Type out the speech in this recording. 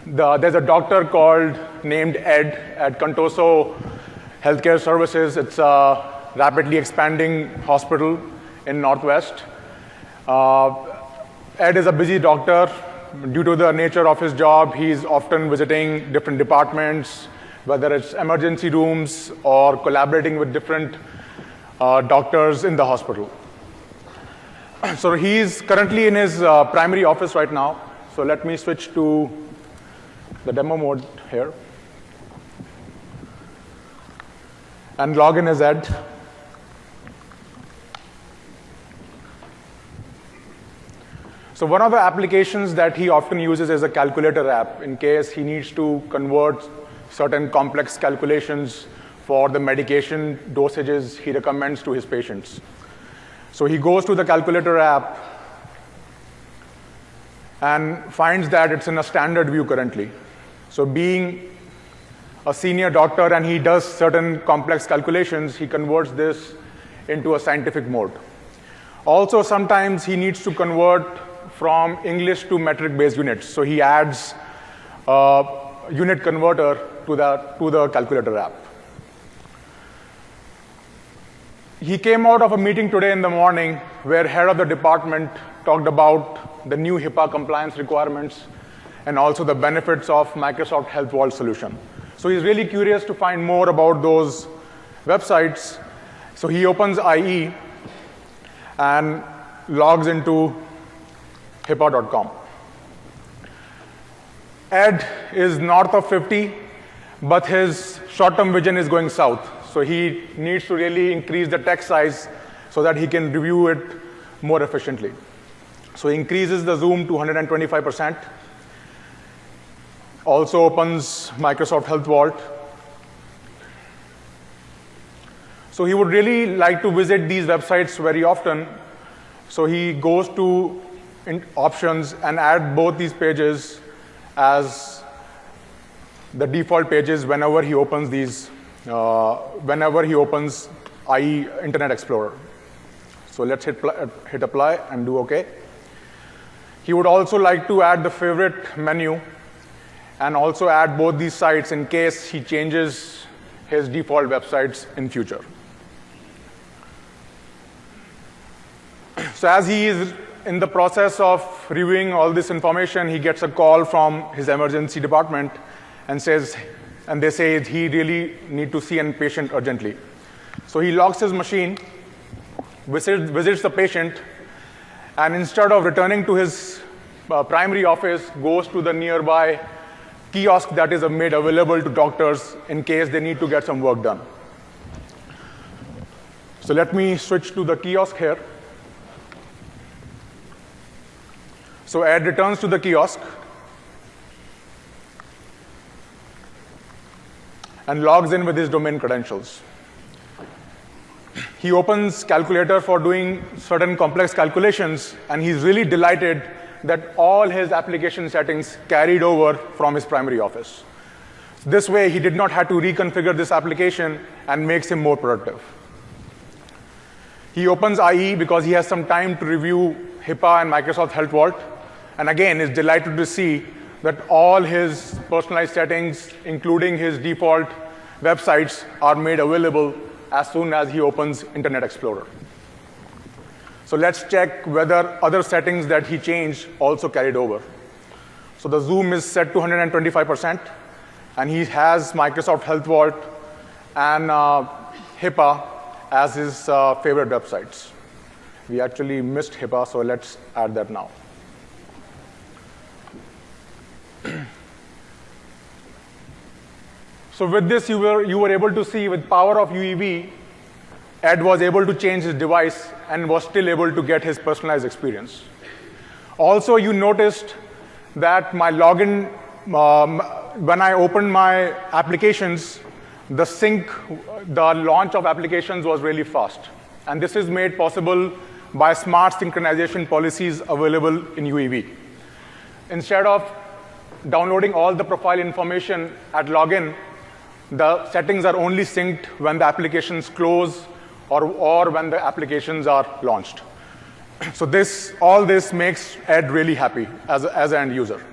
There's a doctor named Ed at Contoso Healthcare Services. It's a rapidly expanding hospital in Northwest. Ed is a busy doctor. Due to the nature of his job, he's often visiting different departments, whether it's emergency rooms or collaborating with different doctors in the hospital. So he's currently in his primary office right now. So let me switch to the demo mode here and log in as Ed. So one of the applications that he often uses is a calculator app in case he needs to convert certain complex calculations for the medication dosages he recommends to his patients. So he goes to the calculator app and finds that it's in a standard view currently. So being a senior doctor and he does certain complex calculations, he converts this into a scientific mode. Also, sometimes he needs to convert from English to metric-based units. So he adds a unit converter to the calculator app. He came out of a meeting today in the morning where head of the department talked about the new HIPAA compliance requirements and also the benefits of Microsoft Health Vault solution. So he's really curious to find more about those websites. So he opens IE and logs into HIPAA.com. Ed is north of 50, but his short-term vision is going south. So he needs to really increase the text size so that he can review it more efficiently. So he increases the zoom to 125%. Also opens Microsoft Health Vault. So he would really like to visit these websites very often. So he goes to options and add both these pages as the default pages whenever he opens these, whenever he opens IE Internet Explorer. So let's hit apply and do OK. He would also like to add the favorite menu and also add both these sites in case he changes his default websites in future. So as he is in the process of reviewing all this information, he gets a call from his emergency department and they say he really need to see a patient urgently. So he locks his machine, visits the patient, and instead of returning to his primary office, goes to the nearby kiosk that is made available to doctors in case they need to get some work done. So let me switch to the kiosk here. So Ed returns to the kiosk and logs in with his domain credentials. He opens calculator for doing certain complex calculations, and he's really delighted that all his application settings carried over from his primary office. This way, he did not have to reconfigure this application and makes him more productive. He opens IE because he has some time to review HIPAA and Microsoft Health Vault, and again is delighted to see that all his personalized settings, including his default websites, are made available as soon as he opens Internet Explorer. So let's check whether other settings that he changed also carried over. So the zoom is set to 125%, and he has Microsoft Health Vault and HIPAA as his favorite websites. We actually missed HIPAA, so let's add that now. So with this, you were able to see with power of UEV, Ed was able to change his device and was still able to get his personalized experience. Also, you noticed that my login, when I opened my applications, the launch of applications was really fast. And this is made possible by smart synchronization policies available in UEV. Instead of downloading all the profile information at login, the settings are only synced when the applications close or when the applications are launched. So all this makes Ed really happy as an end user.